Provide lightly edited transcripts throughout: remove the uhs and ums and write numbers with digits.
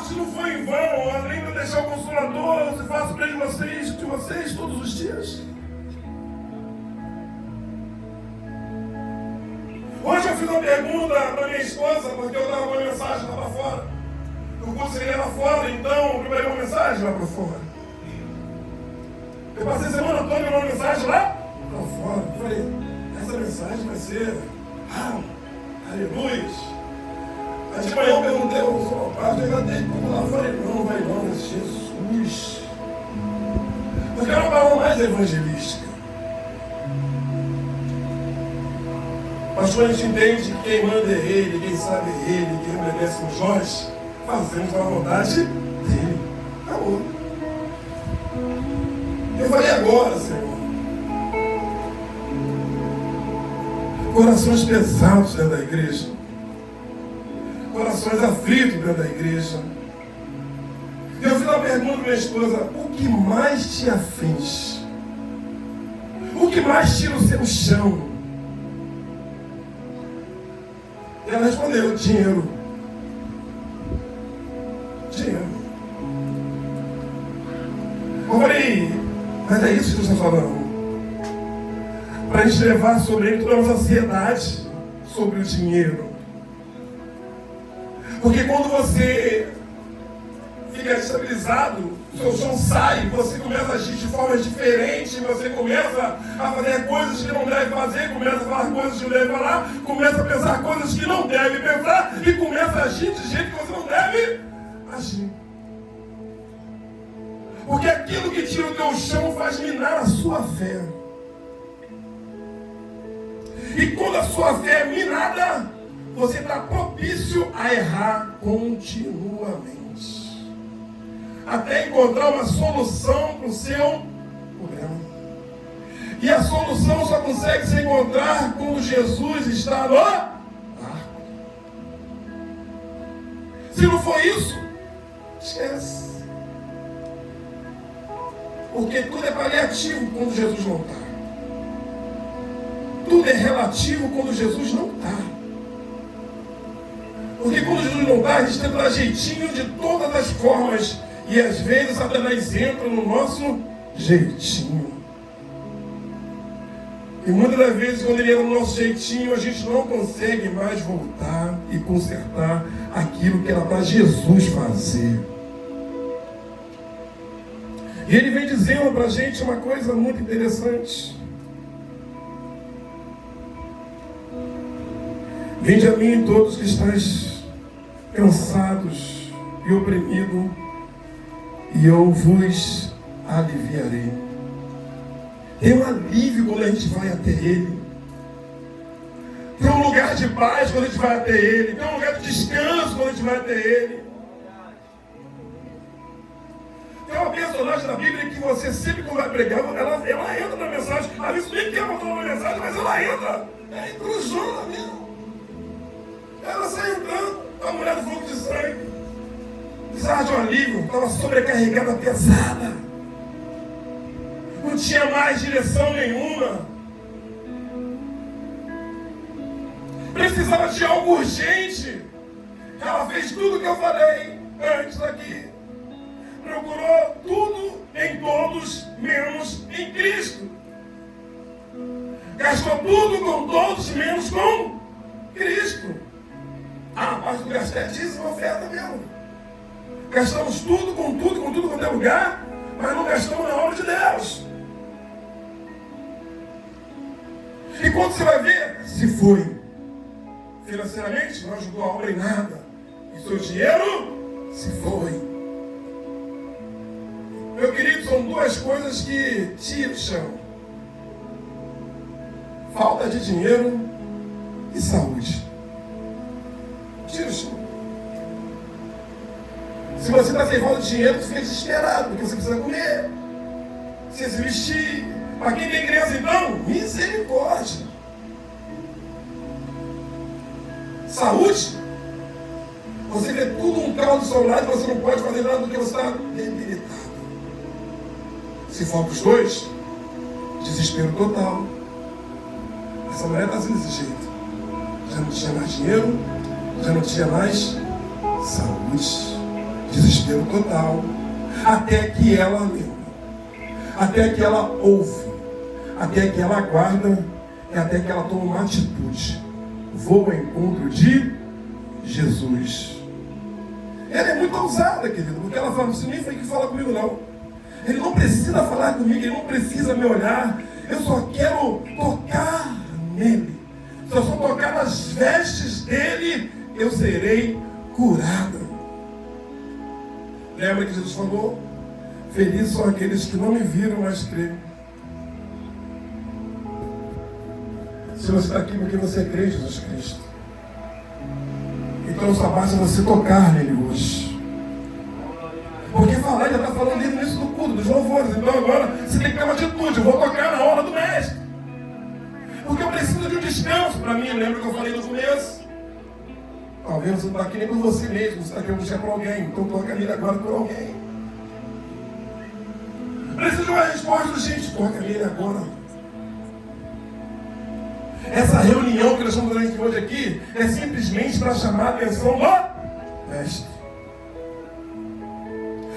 se não foi em vão, além de eu deixar o Consolador, eu faço bem de vocês todos os dias. Hoje eu fiz uma pergunta para minha esposa, porque eu dava uma mensagem lá para fora. O curso seria lá fora, então eu preparei uma mensagem lá para fora. Eu passei a semana toda uma mensagem lá para fora. Eu falei, essa mensagem vai ser aleluia. Aí de manhã eu perguntei ao pastor, eu tenho como lá. Eu falei, não vai não, é Jesus. Porque era uma palavra mais evangelística. Mas quando a gente entende que quem manda é Ele, quem sabe é Ele, quem obedece os nós, fazemos a vontade dEle. Acabou. Eu falei agora, Senhor. Corações pesados dentro da igreja. Corações aflitos dentro da igreja. E eu fiz uma pergunta para minha esposa: o que mais te aflige? O que mais tira o seu chão? E ela respondeu: dinheiro. Dinheiro. Eu falei, mas é isso que você está falando? Para a gente levar sobre ele toda a nossa ansiedade sobre o dinheiro. Porque quando você fica estabilizado, o seu chão sai, você começa a agir de forma diferente, você começa a fazer coisas que não deve fazer, começa a falar coisas que não deve falar, começa a pensar coisas que não deve pensar e começa a agir de jeito que você não deve agir. Porque aquilo que tira o teu chão faz minar a sua fé. E quando a sua fé é minada, você está propício a errar continuamente. Até encontrar uma solução para o seu problema. E a solução só consegue se encontrar quando Jesus está no arco. Se não for isso, esquece. Porque tudo é paliativo quando Jesus não está. Tudo é relativo quando Jesus não está. Porque quando Jesus não está, a gente tenta dar jeitinho de todas as formas. E às vezes Satanás entra no nosso jeitinho. E muitas das vezes, quando ele entra no nosso jeitinho, a gente não consegue mais voltar e consertar aquilo que era para Jesus fazer. E ele vem dizendo para a gente uma coisa muito interessante. Vinde a mim todos que estáis cansados e oprimidos, e eu vos aliviarei. Tem um alívio quando a gente vai até Ele. Tem um lugar de paz quando a gente vai até Ele. Tem um lugar de descanso quando a gente vai até Ele. Tem uma personagem da Bíblia que você sempre, quando vai pregar, ela entra na mensagem. Às vezes nem quer botar uma mensagem, mas ela entra. É intrusona mesmo. Ela sai entrando, a mulher do fogo de sangue. Precisava de um alívio, estava sobrecarregada, pesada. Não tinha mais direção nenhuma. Precisava de algo urgente. Ela fez tudo o que eu falei antes aqui. Procurou tudo em todos, menos em Cristo. Gastou tudo com todos, menos com Cristo. A parte do gastar é dízimo, oferta mesmo. Gastamos tudo quanto é lugar, mas não gastamos na obra de Deus. E quando você vai ver, se foi. Financeiramente, não ajudou a obra em nada. E seu dinheiro se foi. Meu querido, são duas coisas que tiram o chão: falta de dinheiro e saúde. Tira o chão. Se você está sem falta de dinheiro, você fica desesperado, porque você precisa comer, precisa se vestir. Para quem tem criança, então, misericórdia. Saúde, você vê tudo um carro do seu lado e você não pode fazer nada porque você está debilitado. Se for para os dois, desespero total. Essa mulher está assim desse jeito. Já não tinha mais dinheiro, já não tinha mais saúde. desespero total, até que ela lembra, até que ela ouve, até que ela aguarda e até que ela toma uma atitude. Vou ao encontro de Jesus. Ela é muito ousada, querido, porque ela fala, você nem foi que fala comigo não. Ele não precisa falar comigo, ele não precisa me olhar. Eu só quero tocar nele. Se eu só tocar nas vestes dele, eu serei curada. Lembra que Jesus falou? Felizes são aqueles que não me viram, mas creem. Se você está aqui porque você crê em Jesus Cristo, então só basta você tocar nele hoje. Porque falar, já está falando dele no início do culto, dos louvores. Então agora você tem que ter uma atitude. Eu vou tocar na hora do mestre. Porque eu preciso de um descanso para mim. Lembra que eu falei no começo? Talvez você não está aqui nem por você mesmo. Você está querendo buscar por alguém. Então toca nele agora por alguém. Preciso de uma resposta, gente. Toca nele agora. Essa reunião que nós estamos fazendo hoje aqui é simplesmente para chamar a atenção do mestre.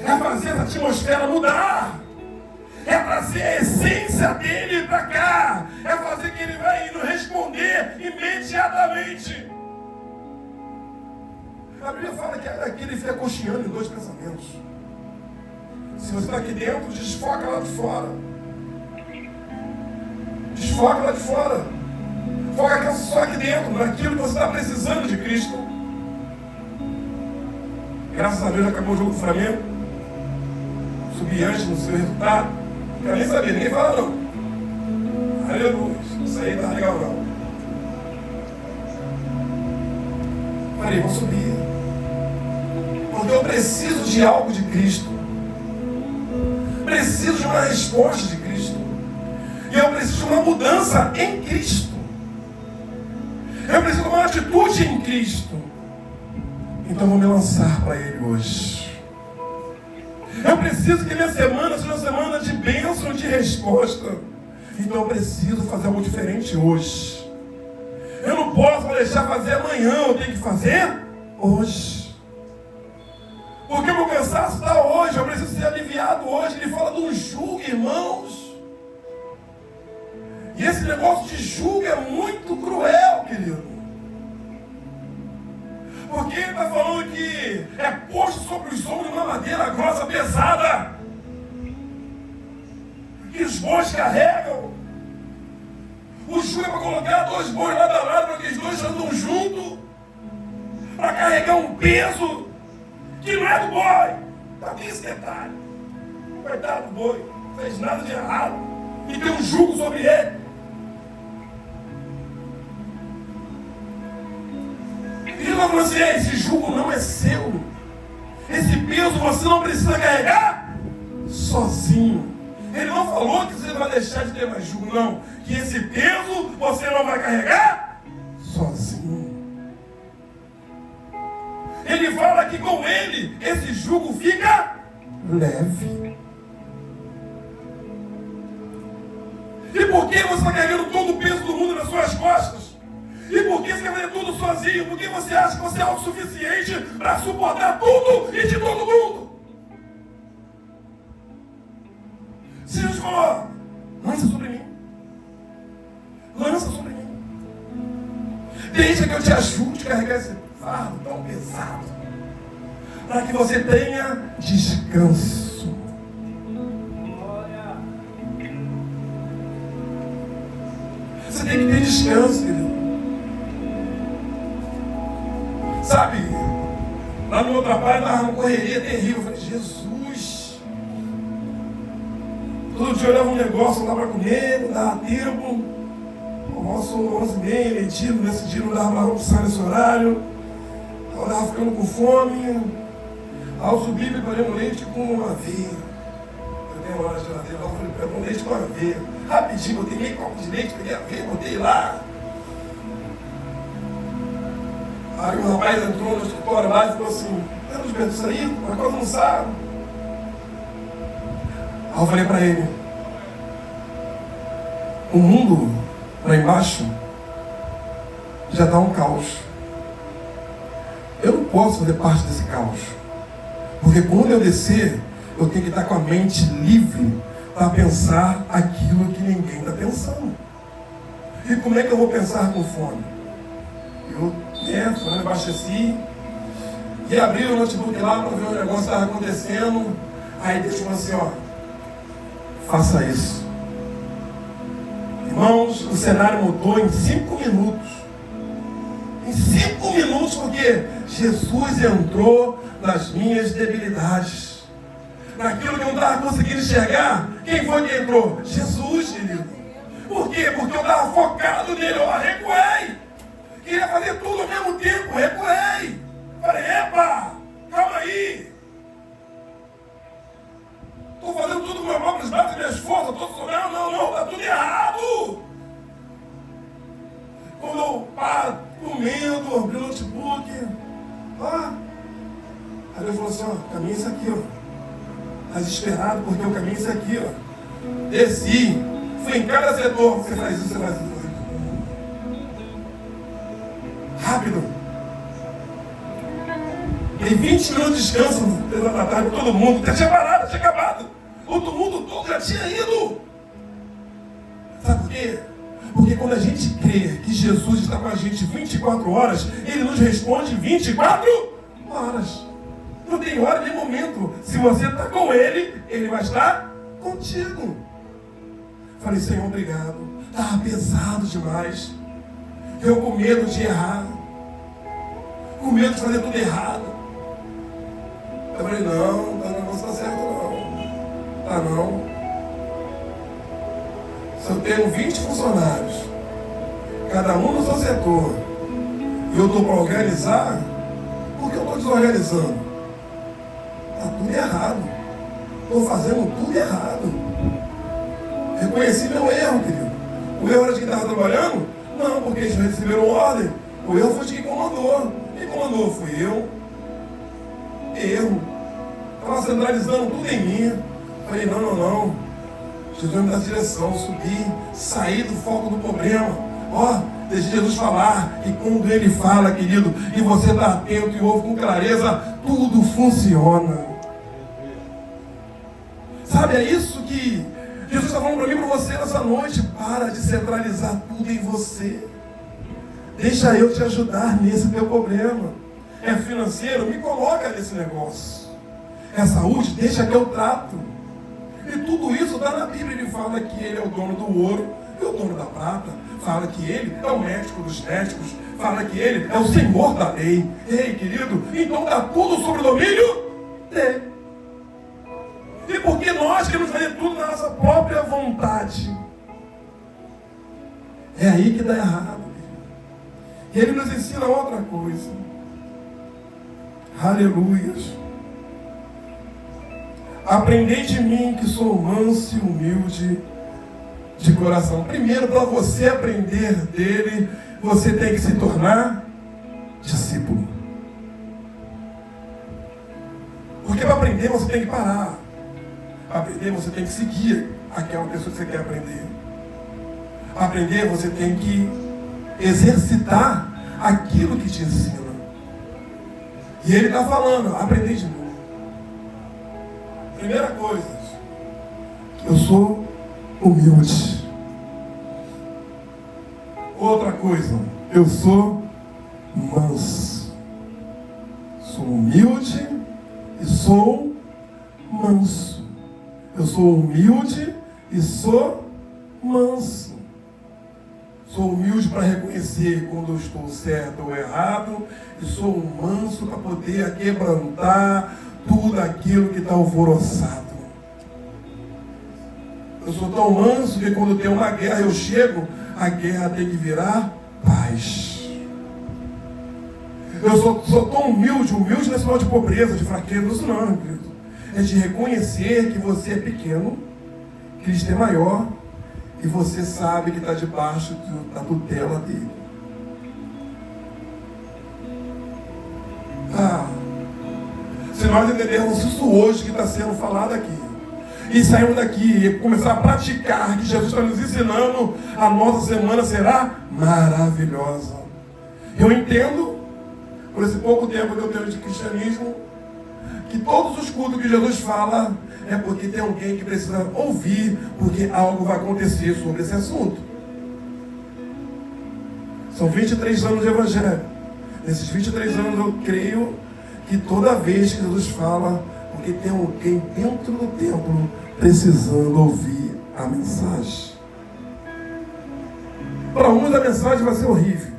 É fazer essa atmosfera mudar. É trazer a essência dele para cá. É fazer que ele vai indo responder imediatamente. A Bíblia fala que aqui ele fica cocheando em dois pensamentos. Se você está aqui dentro, desfoca lá de fora. Desfoca lá de fora. Foca só aqui dentro, naquilo que você está precisando de Cristo. Graças a Deus já acabou o jogo do Flamengo. Subi antes no seu resultado. Não quero nem saber, ninguém fala não. Aleluia. Isso aí não tá legal não. Falei, vou subir. Porque eu preciso de algo de Cristo. Preciso de uma resposta de Cristo. E eu preciso de uma mudança em Cristo. Eu preciso de uma atitude em Cristo. Então eu vou me lançar para Ele hoje. Eu preciso que minha semana seja uma semana de bênção, de resposta. Então eu preciso fazer algo diferente hoje. Eu não posso deixar fazer amanhã, eu tenho que fazer hoje. Porque o meu cansaço está hoje, eu preciso ser aliviado hoje. Ele fala de um jugo, irmãos. E esse negócio de jugo é muito cruel, querido. Porque ele está falando que é posto sobre os ombros uma madeira grossa, pesada. Que os bois carregam. O jugo é para colocar dois bois lado a lado, para que os dois andam juntos. Para carregar um peso que não é do boi. Tá bem esse detalhe. Coitado do boi, não fez nada de errado. E tem um jugo sobre ele. E ele falou assim, esse jugo não é seu. Esse peso você não precisa carregar sozinho. Ele não falou que você vai deixar de ter mais jugo, não. Que esse peso você não vai carregar sozinho. Ele fala que com ele, esse jugo fica leve. E por que você está carregando todo o peso do mundo nas suas costas? E por que você quer fazer tudo sozinho? Por que você acha que você é autossuficiente para suportar tudo e de todo mundo? Se Jesus falou, lança sobre mim. Lança sobre mim. Deixa que eu te ajude a carregar esse fardo tão pesado. Para que você tenha descanso. Você tem que ter descanso, querido. Sabe, lá no meu trabalho, estava uma correria terrível. Eu falei, Jesus. Todo dia eu olhava um negócio lá para comer, não dava tempo. Almoço 11h30, metido, nesse dia não dava para almoçar nesse horário. Eu estava ficando com fome. Aí eu subi e preparei um leite com aveia. Eu tenho uma hora de geladeira lá, eu falei, preparei um leite com aveia. Rapidinho, botei meio copo de leite, peguei a aveia, botei lá. Aí o rapaz entrou no escritório lá e falou assim, eu não isso aí, mas quase não sabe. Aí eu falei para ele, o mundo lá embaixo já está um caos. Eu não posso fazer parte desse caos. Porque quando eu descer, eu tenho que estar com a mente livre para pensar aquilo que ninguém está pensando. E como é que eu vou pensar com fome? Eu me abasteci e abri o notebook lá para ver o negócio que estava acontecendo. Aí Deus falou assim, ó, faça isso. Irmãos, o cenário mudou em 5 minutos. Em 5 minutos, porque Jesus entrou nas minhas debilidades. Naquilo que eu não estava conseguindo enxergar, quem foi que entrou? Jesus, querido. Por quê? Porque eu estava focado nele, eu recuei. Queria fazer tudo ao mesmo tempo, recuei. Falei, epa, calma aí. Estou fazendo tudo com meu mão, os braços e minhas forças, não, está tudo errado. Quando eu paro, comendo, abri o notebook, aí ele falou assim, ó, caminho isso aqui, ó. Estás esperado porque o caminho é esse aqui, ó. Desci, fui em cada setor, você faz isso, você faz isso. Rápido. Em 20 minutos de descanso, 3 da tarde, todo mundo, já tinha parado, já tinha acabado. Todo mundo todo já tinha ido. Sabe por quê? Porque quando a gente crê que Jesus está com a gente 24 horas, Ele nos responde 24 horas. Não tem hora nem momento. Se você está com Ele, Ele vai estar contigo. Falei, Senhor, obrigado. Estava pesado demais. Eu com medo de errar. Com medo de fazer tudo errado. Eu falei, não, o negócio está certo não. Tá não. Se eu tenho 20 funcionários, cada um no seu setor, e eu estou para organizar, por que eu estou desorganizando? Está tudo errado. Estou fazendo tudo errado. Reconheci meu erro, querido. O erro era de quem estava trabalhando? Não, porque eles receberam ordem. O erro foi de quem comandou. Quem comandou fui eu. Erro. Estava centralizando tudo em mim. Falei, não. Jesus me dá direção. Subi, saí do foco do problema. Deixa Jesus falar. E quando Ele fala, querido, e você está atento e ouve com clareza, tudo funciona. Sabe, é isso que Jesus está falando para mim e para você nessa noite. Para de centralizar tudo em você. Deixa eu te ajudar nesse teu problema. É financeiro? Me coloca nesse negócio. É saúde? Deixa que eu trato. E tudo isso está na Bíblia. Ele fala que Ele é o dono do ouro e o dono da prata. Fala que Ele é o médico dos médicos. Fala que Ele é o Senhor da lei. Ei, querido, então está tudo sob o domínio dele. E porque nós queremos fazer tudo na nossa própria vontade, é aí que dá errado. E Ele nos ensina outra coisa. Aleluias. Aprendei de mim que sou manso e humilde de coração. Primeiro, para você aprender dele, você tem que se tornar discípulo. Porque para aprender você tem que parar. Para aprender você tem que seguir aquela pessoa que você quer aprender. Para aprender você tem que exercitar aquilo que te ensina. E ele está falando, aprender de novo. Primeira coisa, eu sou humilde. Outra coisa, eu sou manso. Sou humilde e sou manso. Eu sou humilde e sou manso. Sou humilde para reconhecer quando eu estou certo ou errado. E sou manso para poder quebrantar tudo aquilo que está alvoroçado. Eu sou tão manso que quando tem uma guerra eu chego, a guerra tem que virar paz. Eu sou tão humilde não é sinal de pobreza, de fraqueza, isso não, querido. É de reconhecer que você é pequeno, Cristo é maior, e você sabe que está debaixo da tutela dele. Se nós entendermos isso hoje que está sendo falado aqui, e sairmos daqui e começar a praticar que Jesus está nos ensinando, a nossa semana será maravilhosa. Eu entendo, por esse pouco tempo que eu tenho de cristianismo, que todos os cultos que Jesus fala é porque tem alguém que precisa ouvir, porque algo vai acontecer sobre esse assunto. São 23 anos de evangelho. Nesses 23 anos eu creio que toda vez que Jesus fala, porque tem alguém dentro do templo precisando ouvir a mensagem. Para uns a mensagem vai ser horrível,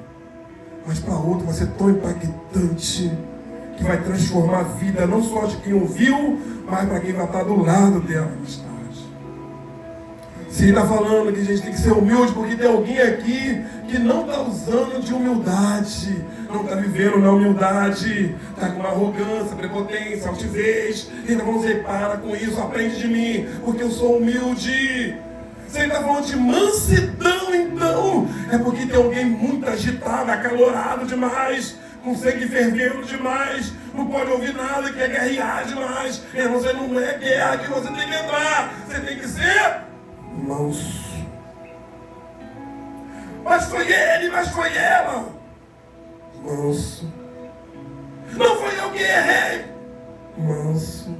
mas para outros vai ser tão impactante que vai transformar a vida não só de quem ouviu, mas para quem vai estar do lado dela mais tarde. Se ele está falando que a gente tem que ser humilde, porque tem alguém aqui que não está usando de humildade, não está vivendo na humildade, está com uma arrogância, prepotência, altivez. Ele está falando assim, para com isso, aprende de mim, porque eu sou humilde. Se ele está falando de mansidão, então, é porque tem alguém muito agitado, acalorado demais, com sangue fervendo demais, não pode ouvir nada, quer guerrear demais. E você não é guerra que você tem que entrar, você tem que ser manso. Mas foi ele, mas foi ela. Manso. Não foi eu que errei. Manso.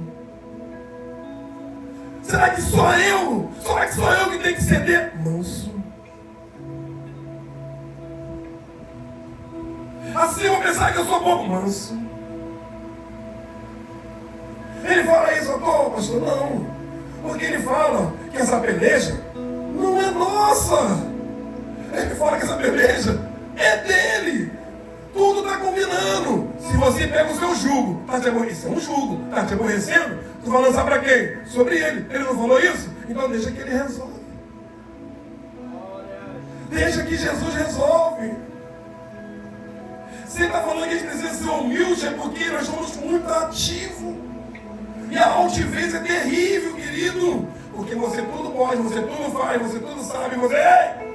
Será que sou eu? Será que sou eu que tenho que ceder? Manso. Assim eu vou pensar que eu sou bom. Manso. Ele fala isso, pastor? Não. Porque ele fala que essa peleja não é nossa. Ele fala que essa peleja é dele. Tudo está combinando. Se você pega o seu jugo, isso é um jugo, está te aborrecendo, tu vai lançar para quem? Sobre ele. Ele não falou isso? Então deixa que ele resolve. Deixa que Jesus resolve. Se ele está falando que a gente precisa ser humilde, é porque nós somos muito ativos. E a altivez é terrível, querido. Porque você tudo pode, você tudo faz, você tudo sabe, você... Ei!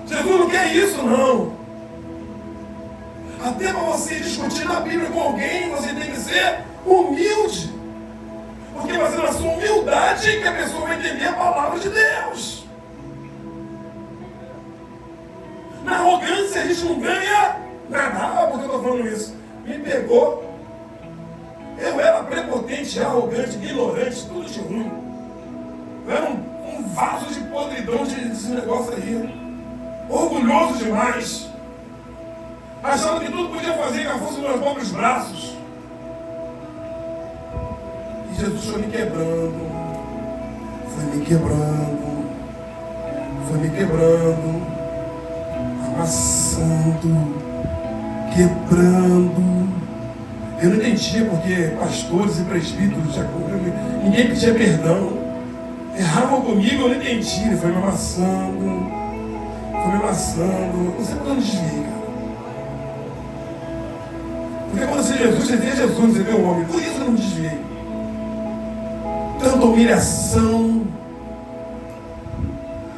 Jesus não quer isso, não. Até para você discutir na Bíblia com alguém, você tem que ser humilde. Porque vai ser na sua humildade que a pessoa vai entender a palavra de Deus. Na arrogância a gente não ganha nada. Porque eu estou falando isso? Me pegou. Eu era prepotente, arrogante, ignorante, tudo de ruim. Eu era um vaso de podridão desse negócio aí. Orgulhoso demais. Achava que tudo podia fazer com a força dos meus próprios braços. E Jesus foi me quebrando. Foi me quebrando. Foi me quebrando. Amassando. Quebrando. Eu não entendia porque pastores e presbíteros, ninguém pedia perdão. Erravam comigo, eu não entendi. Ele foi me amassando. Foi me amassando. Não sei quando eu não desviei, cara. Porque quando você Jesus, você vê Jesus, você vê o homem. Por isso eu não desviei. Tanta humilhação.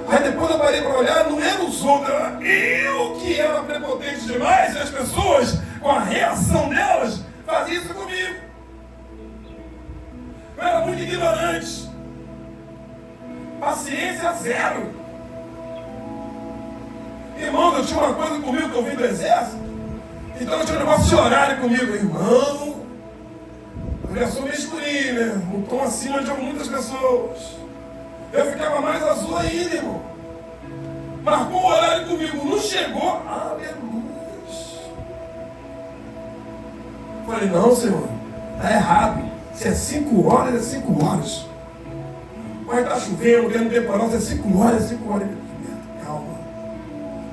Aí depois eu parei para olhar, não era os outros, era eu que era prepotente demais. E as pessoas, com a reação delas, faziam isso comigo. Eu era muito ignorante. Paciência zero. Irmão, eu tinha uma coisa comigo que eu vim do exército. Então eu tinha um negócio de horário comigo. Irmão, eu já sou meio escurinho, né? Um tom acima de muitas pessoas. Eu ficava mais azul ainda, irmão. Marcou o horário comigo, não chegou. Aleluia. Falei, não, Senhor, está errado. Se é 5 horas, é 5 horas. Mas está chovendo, querendo temporal, se é 5 horas, é 5 horas. Calma.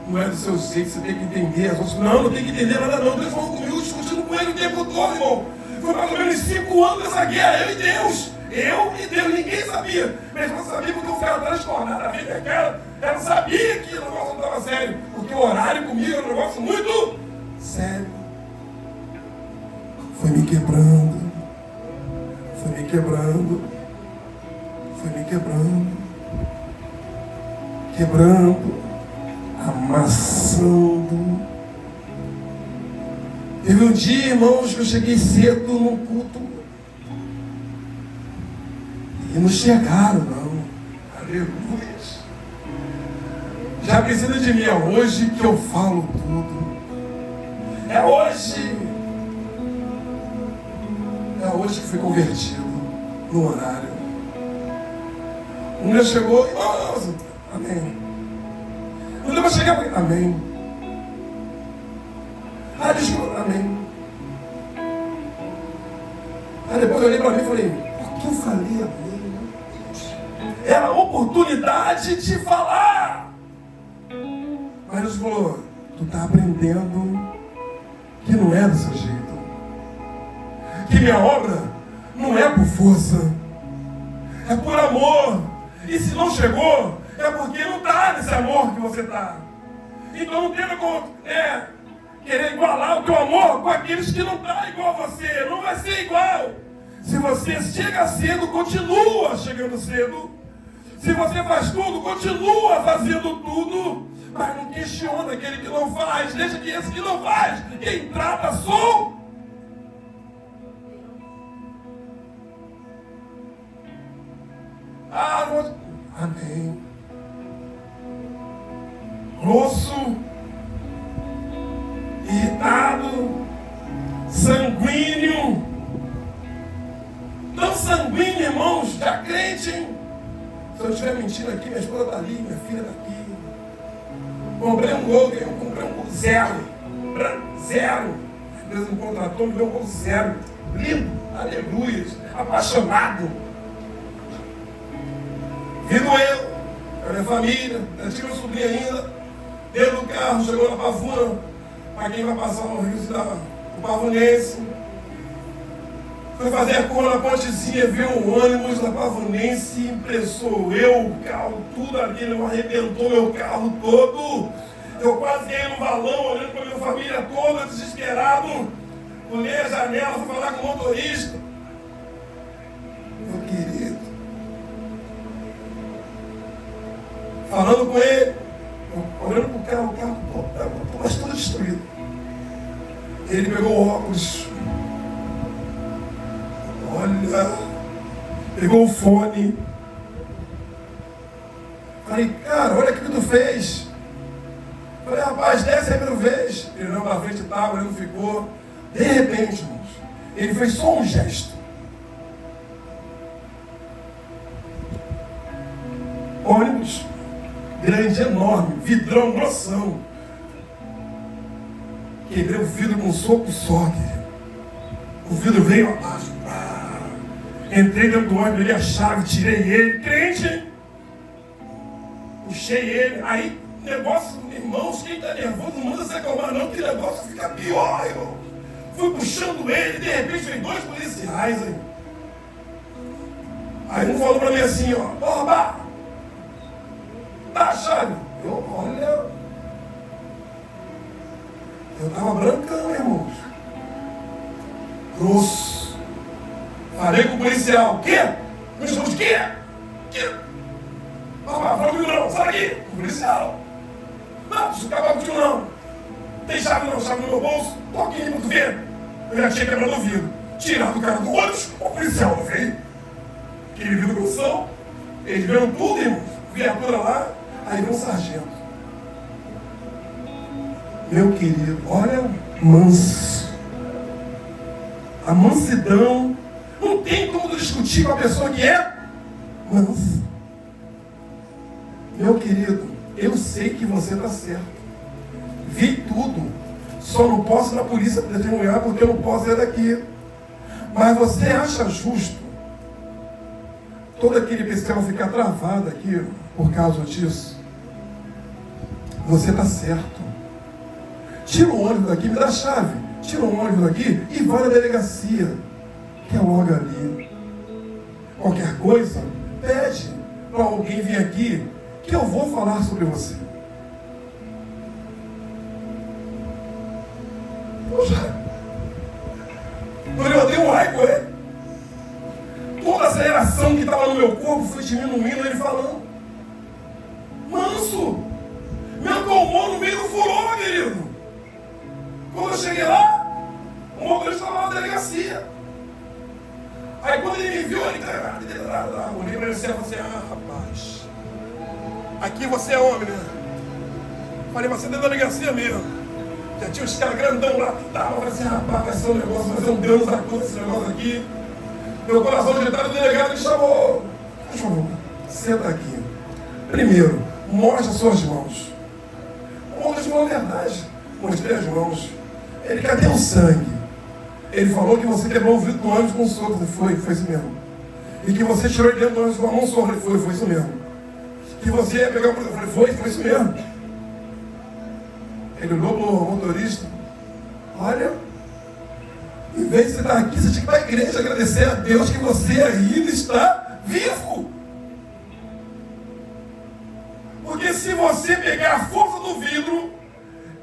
Não é do seu jeito, você tem que entender. As outras, não tem que entender nada não. Deus falou comigo, discutindo com ele o tempo todo, irmão. Foi mais ou menos 5 anos dessa guerra, eu e Deus. Eu e Deus, ninguém sabia. Mesmo não sabia porque eu ficava transtornado. A vida é cara. Eu não sabia que o negócio não estava sério. Porque o horário comigo era um negócio muito sério. Foi me quebrando. Foi me quebrando. Foi me quebrando. Quebrando. Amassando. Teve um dia, irmãos, que eu cheguei cedo no culto. E não chegaram, não. Aleluia. Já precisa de mim, é hoje que eu falo tudo. É hoje. É hoje que fui convertido no horário. Um dia chegou e, nossa, amém. Um dia eu cheguei e falei, amém. Ah, desculpa, amém. Aí depois eu olhei para mim e falei, por que eu falei amém? Era a oportunidade de falar. Mas Deus falou, tu está aprendendo que não é desse jeito. Que minha obra não é por força, é por amor. E se não chegou, é porque não está nesse amor que você está. Então não tenta querer igualar o teu amor com aqueles que não estão igual a você. Não vai ser igual. Se você chega cedo, continua chegando cedo. Se você faz tudo, continua fazendo tudo. Mas não questiona aquele que não faz. Deixa que esse que não faz, quem trata sou. Amém. Grosso, irritado, sanguíneo. Tão sanguíneo, irmãos, já crente, hein? Se eu estiver mentindo aqui, minha esposa está ali, minha filha está aqui. Comprei um gol, eu comprei um gol zero. Zero. A empresa me contratou, me deu um gol zero. Lindo, aleluia, apaixonado. Vindo eu, com a minha família, eu tinha uma sobrinha ainda, dentro do carro, chegou na Pavuna, para quem vai passar o Rio do Pavunense. Foi fazer a curva na pontezinha, viu um ônibus na Pavunense, impressou eu, o carro, tudo ali, arrebentou meu carro todo. Eu quase ganhei no balão, olhando para a minha família toda, desesperado. Olhei a janela, fui falar com o motorista. Meu querido, falando com ele, olhando para o carro todo destruído. Ele pegou o óculos, olha, pegou o fone. Falei, cara, olha o que tu fez. Falei, rapaz, desce aí pra vez. Ele olhou pra frente e tal, ele não ficou. De repente, irmãos, ele fez só um gesto. Ônibus grande, enorme, vidrão, grossão. Quebrei o vidro com um soco só, querido. O vidro veio abaixo. Entrei dentro do ônibus, peguei a chave, tirei ele. Crente, hein? Puxei ele. Aí, negócio, irmãos, quem está nervoso não manda se acalmar não, que o negócio fica pior, irmão. Fui puxando ele, de repente veio 2 policiais, hein? Aí um falou pra mim assim, ó, rapaz, dá a chave. Olha, eu tava brancão, irmãos. Grosso. Falei com o policial, o quê? Me chamou de quê? Rapaz, fala comigo não, sai daqui. O policial. Não, isso não acaba contigo não. Tem chave não, chave no meu bolso, toque aí pra tu ver. Eu já tinha quebrado o vidro. Tirado o cara do ônibus, o policial não veio. Aquele vidro grossão, eles viram tudo, irmãos. Viatura lá, aí veio um sargento. Meu querido, olha manso. A mansidão. Não tem como discutir com a pessoa que é manso. Meu querido, eu sei que você está certo. Vi tudo. Só não posso ir na polícia testemunhar porque eu não posso ir daqui. Mas você acha justo todo aquele pessoal ficar travado aqui por causa disso? Você está certo. Tira o ônibus daqui, me dá a chave. Tira o ônibus daqui e vai na delegacia, que é logo ali. Qualquer coisa, pede para alguém vir aqui, que eu vou falar sobre você. Poxa, eu dei um raio com ele. Toda a aceleração que estava no meu corpo foi diminuindo, ele falando. Manso, me acalmou no meio do furor, querido. Quando eu cheguei lá, o motorista estava na delegacia. Aí quando ele me viu, ele olhei para ele e falei assim, rapaz, aqui você é homem, né? Falei, você é da delegacia mesmo. Já tinha os caras grandão lá, falei assim, rapaz, vai ser um negócio, vai ser um Deus da conta esse negócio aqui. Meu coração agitado, o delegado me chamou. Por favor, senta aqui. Primeiro, mostra suas mãos. Mostra as mãos, verdade. Mostrei as mãos. Ele, cadê o sangue? Ele falou que você quebrou o vidro do ônibus com um soco. Foi isso mesmo. E que você tirou ele dentro do ônibus com a mão só. Foi isso mesmo. Que você ia pegar o... Eu falei, foi isso mesmo. Ele olhou para o motorista. Olha, em vez de você estar aqui, você tinha que ir para a igreja agradecer a Deus que você ainda está vivo. Porque se você pegar a força do vidro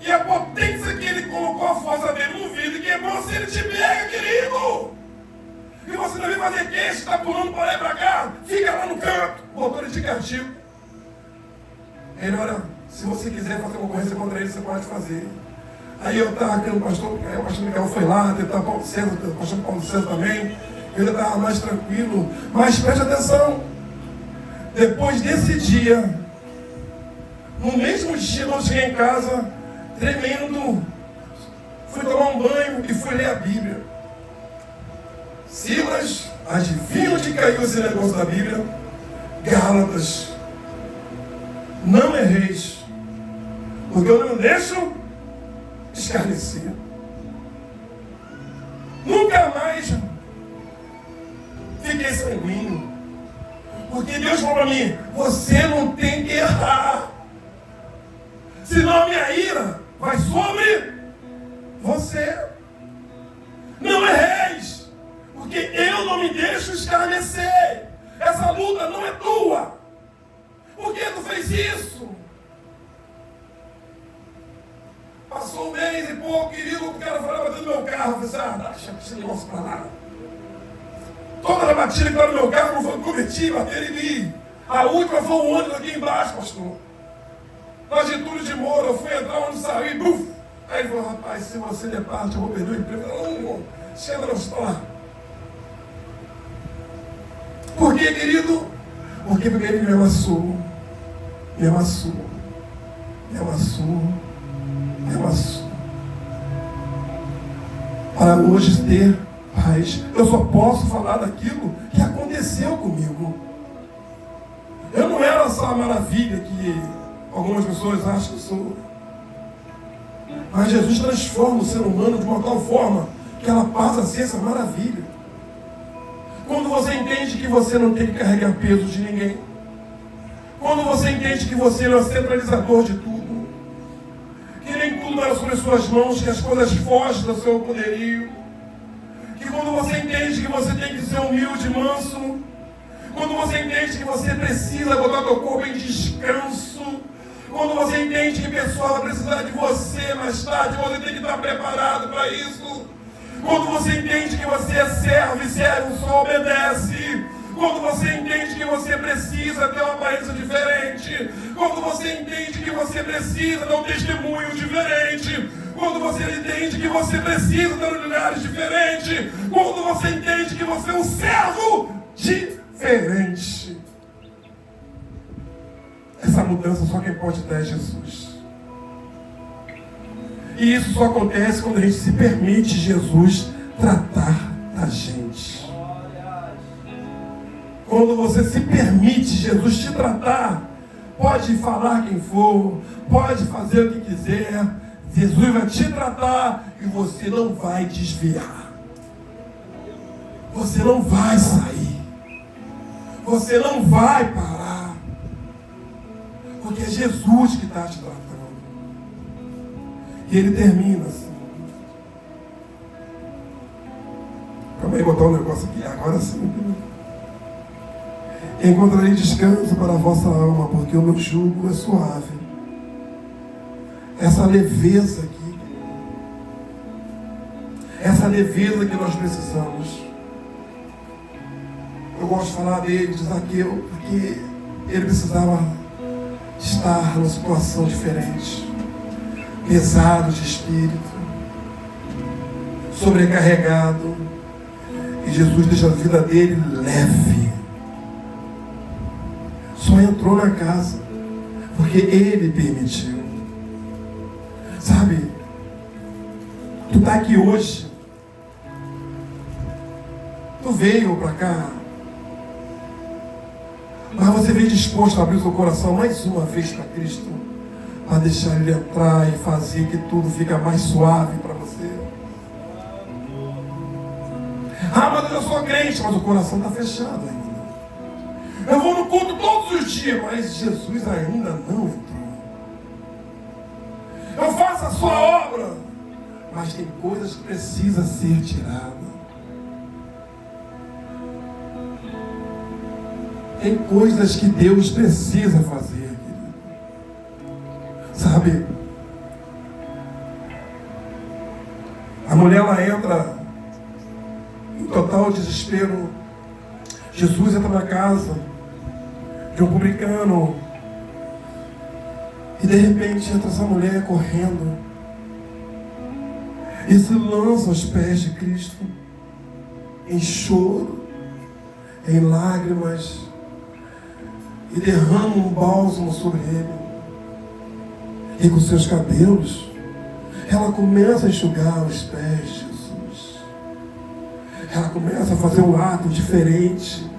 e a potência que ele colocou a força dele no vidro e quebrou, você, ele te pega, querido. E você não vem fazer queixo, está pulando para lá e para cá, fica lá no canto, botou ele de castigo. Ele, olha, se você quiser fazer uma ocorrência contra ele, você pode fazer. Aí eu estava aqui no pastor, aí o pastor Miguel foi lá, tentava Paulo César, o pastor Paulo César também, ele estava mais tranquilo. Mas preste atenção, depois desse dia, no mesmo dia eu cheguei em casa, tremendo, fui tomar um banho e fui ler a Bíblia. Silas, adivinha onde caiu esse negócio da Bíblia? Gálatas. Não erreis, porque eu não deixo escarnecer. Nunca mais fiquei sanguíneo, porque Deus falou para mim, você não tem que errar, senão a minha ira vai sobre você. Não erreis, porque eu não me deixo escarnecer. Essa luta não é tua. Por que tu fez isso? Passou um mês e pouco, querido, o cara foi lá batendo no meu carro. Eu falei, deixa esse negócio pra lá. Toda a batida que estava no meu carro não foi cometi, bateram em mim. A última foi um ônibus aqui embaixo, pastor. Na Getúlio de Moura, eu fui entrar, o ônibus saiu e buf. Aí ele falou, rapaz, se você der parte, eu vou perder o emprego. Eu falei, não, chega, não, estou lá. Por que, querido? Porque ele me amassou. Me amassou. Me amassou. Me amassou. Para hoje ter paz. Eu só posso falar daquilo que aconteceu comigo. Eu não era essa maravilha que algumas pessoas acham que eu sou. Mas Jesus transforma o ser humano de uma tal forma que ela passa a ser essa maravilha. Quando você entende que você não tem que carregar peso de ninguém. Quando você entende que você não é o centralizador de tudo. Que nem tudo era sobre as suas mãos, que as coisas fogem do seu poderio. Que quando você entende que você tem que ser humilde, manso. Quando você entende que você precisa botar seu corpo em descanso. Quando você entende que a pessoa vai precisar de você mais tarde, você tem que estar preparado para isso. Quando você entende que você é servo e servo só obedece. Quando você entende que você precisa ter uma aparência diferente. Quando você entende que você precisa dar um testemunho diferente. Quando você entende que você precisa estar em lugares diferentes. Quando você entende que você é um servo diferente. Essa mudança só quem pode dar é Jesus. E isso só acontece quando a gente se permite Jesus tratar da gente. Quando você se permite Jesus te tratar, pode falar quem for, pode fazer o que quiser, Jesus vai te tratar e você não vai desviar. Você não vai sair. Você não vai parar. Porque é Jesus que está te tratando. E ele termina assim. Calma aí, botar um negócio aqui. Agora sim. Encontrarei descanso para a vossa alma, porque o meu jugo é suave. Essa leveza aqui. Essa leveza que nós precisamos. Eu gosto de falar dele, de Zaqueu, porque ele precisava estar numa situação diferente. Pesado de espírito, sobrecarregado, e Jesus deixa a vida dele leve. Só entrou na casa porque ele permitiu. Sabe, Tu está aqui hoje. Tu veio para cá. Mas você veio disposto a abrir o seu coração mais uma vez para Cristo. Para deixar Ele entrar e fazer que tudo fica mais suave para você. Ah, mas eu sou crente, mas o coração está fechado ainda. Eu vou no culto todos os dias, mas Jesus ainda não entrou. Eu faço a sua obra, mas tem coisas que precisam ser tiradas. Tem coisas que Deus precisa fazer, querido. Sabe? A mulher, ela entra em total desespero. Jesus entra na casa de um publicano. E de repente entra essa mulher correndo. E se lança aos pés de Cristo. Em choro. Em lágrimas. E derrama um bálsamo sobre ele. E com seus cabelos, ela começa a enxugar os pés de Jesus. Ela começa a fazer um ato diferente.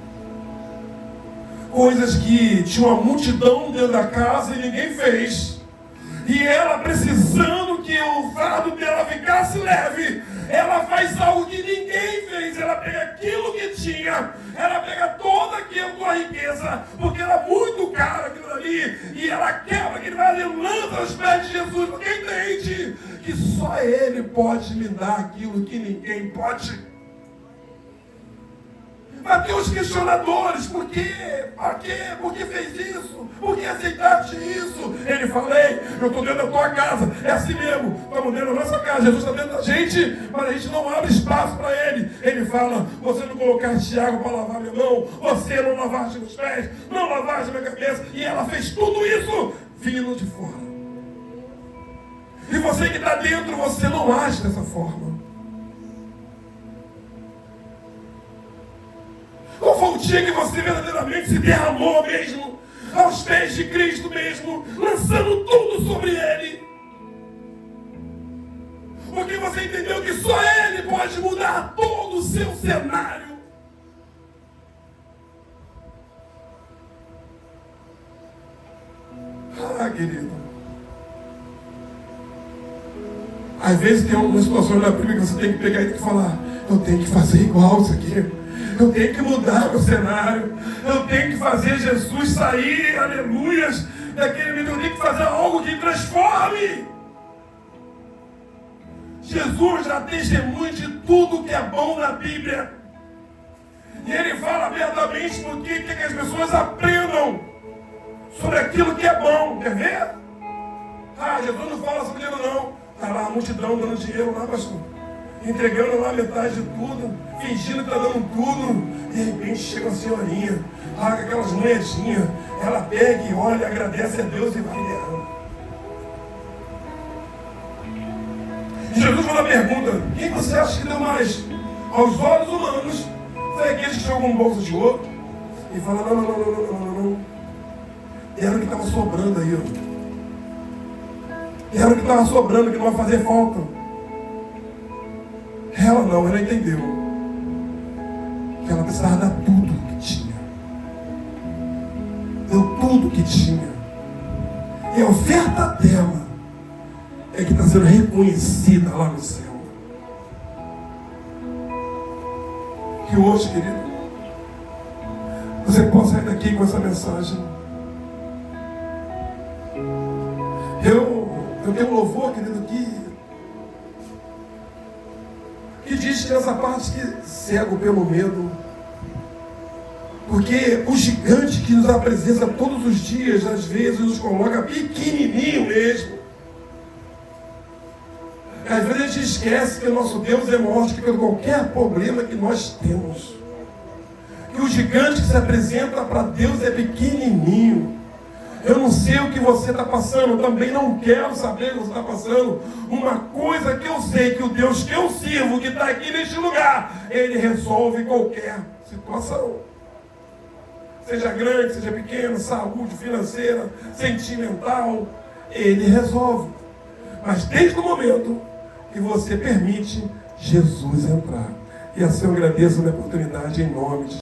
Coisas que tinha uma multidão dentro da casa e ninguém fez. E ela precisando que o fardo dela ficasse leve, ela faz algo que ninguém fez. Ela pega aquilo que tinha, ela pega toda aquela riqueza, porque era muito caro aquilo ali, e ela quebra aquele vale e lança aos pés de Jesus, porque entende que só Ele pode me dar aquilo que ninguém pode. Mas tem os questionadores, por quê? Para quê? Por que fez isso? Por que aceitaste isso? Ele fala, ei, eu estou dentro da tua casa, é assim mesmo, estamos dentro da nossa casa, Jesus está dentro da gente, mas a gente não abre espaço para Ele. Ele fala, você não colocaste água para lavar minha mão, você não lavaste meus pés, não lavaste minha cabeça, e ela fez tudo isso vindo de fora. E você que está dentro, você não age dessa forma. Qual foi o dia que você verdadeiramente se derramou mesmo, aos pés de Cristo mesmo, lançando tudo sobre Ele? Porque você entendeu que só Ele pode mudar todo o seu cenário. Ah, querido. Às vezes tem algumas situações na Bíblia que você tem que pegar e tem que falar, eu tenho que fazer igual isso aqui. Eu tenho que mudar o cenário. Eu tenho que fazer Jesus sair, aleluias, daquele meio. Eu tenho que fazer algo que transforme. Jesus já testemunha de tudo que é bom na Bíblia. E Ele fala abertamente porque quer que as pessoas aprendam sobre aquilo que é bom. Quer ver? Ah, Jesus não fala sobre dinheiro não. Está lá a multidão dando dinheiro lá, pastor. Entregando lá metade de tudo, fingindo que está dando tudo. De repente chega uma senhorinha, larga aquelas moedinhas, ela pega e olha, agradece a Deus e vai derrama. E Jesus faz a pergunta, quem você acha que deu mais? Aos olhos humanos, foi aqueles que jogam um bolso de ouro e fala, não. Era o que estava sobrando aí, ó. Era o que estava sobrando, que não vai fazer falta. Ela não, ela entendeu que ela precisava dar tudo que tinha. Deu tudo que tinha. E a oferta dela é que está sendo reconhecida lá no céu. Que hoje, querido, você possa sair daqui com essa mensagem. Eu tenho um louvor, querido, que diz que nessa parte que cego pelo medo, porque o gigante que nos apresenta todos os dias, às vezes nos coloca pequenininho mesmo. Às vezes a gente esquece que o nosso Deus é maior que qualquer problema que nós temos. Que o gigante que se apresenta para Deus é pequenininho. Eu não sei o que você está passando, eu também não quero saber o que você está passando. Uma coisa que eu sei, que o Deus que eu sirvo, que está aqui neste lugar, Ele resolve qualquer situação. Seja grande, seja pequena, saúde financeira, sentimental, Ele resolve. Mas desde o momento que você permite Jesus entrar. E assim eu agradeço a minha oportunidade em nome de